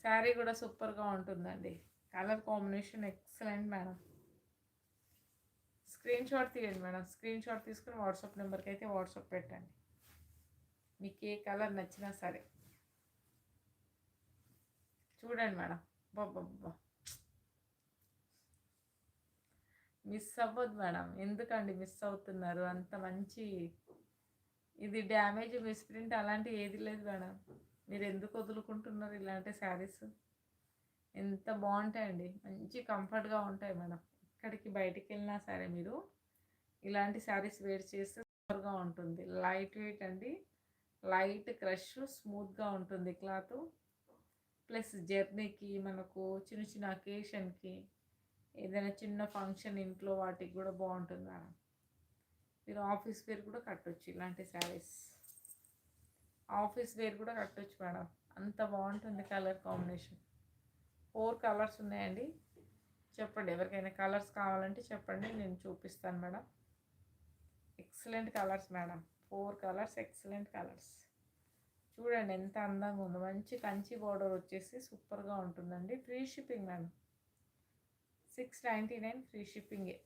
శారీ కూడా సూపర్గా ఉంటుందండి. Colour combination excellent madam. Screen shot తీయండి మేడం. స్క్రీన్ షాట్ తీసుకుని వాట్సాప్ నెంబర్కి అయితే వాట్సాప్ పెట్టండి. మీకు ఏ కలర్ నచ్చినా సరే. చూడండి మేడం. బాబా మిస్ అవ్వద్దు మేడం. ఎందుకండి మిస్ అవుతున్నారు? అంత మంచి ఇది డ్యామేజ్ మిస్ప్రింట్ అలాంటి ఏది లేదు మేడం. మీరు ఎందుకు వదులుకుంటున్నారు ఇలాంటి శారీస్? ఎంత బాగుంటాయండి, మంచి కంఫర్ట్గా ఉంటాయి మేడం. ఎక్కడికి బయటికి వెళ్ళినా సరే మీరు ఇలాంటి శారీస్ వేర్ చేస్తే సూపర్గా ఉంటుంది. లైట్ వెయిట్ అండి, లైట్ క్రష్, స్మూత్గా ఉంటుంది క్లాత్. ప్లస్ జర్నీకి, మనకు చిన్న చిన్న అకేషన్కి, ఏదైనా చిన్న ఫంక్షన్ ఇంట్లో వాటికి కూడా బాగుంటుంది మేడం. మీరు ఆఫీస్ వేర్ కూడా కట్టొచ్చు ఇలాంటి శారీస్. ఆఫీస్ వేర్ కూడా కట్టొచ్చు మేడం. అంత బాగుంటుంది కలర్ కాంబినేషన్. 4 కలర్స్ ఉన్నాయండి. చెప్పండి, ఎవరికైనా కలర్స్ కావాలంటే చెప్పండి, నేను చూపిస్తాను madam. Excellent colours madam. 4 colours, excellent colours. చూడండి ఎంత అందంగా ఉందో. మంచి కంచి బార్డర్ వచ్చేసి సూపర్గా ఉంటుందండి. Free shipping madam. 699 ఫ్రీ షిప్పింగే.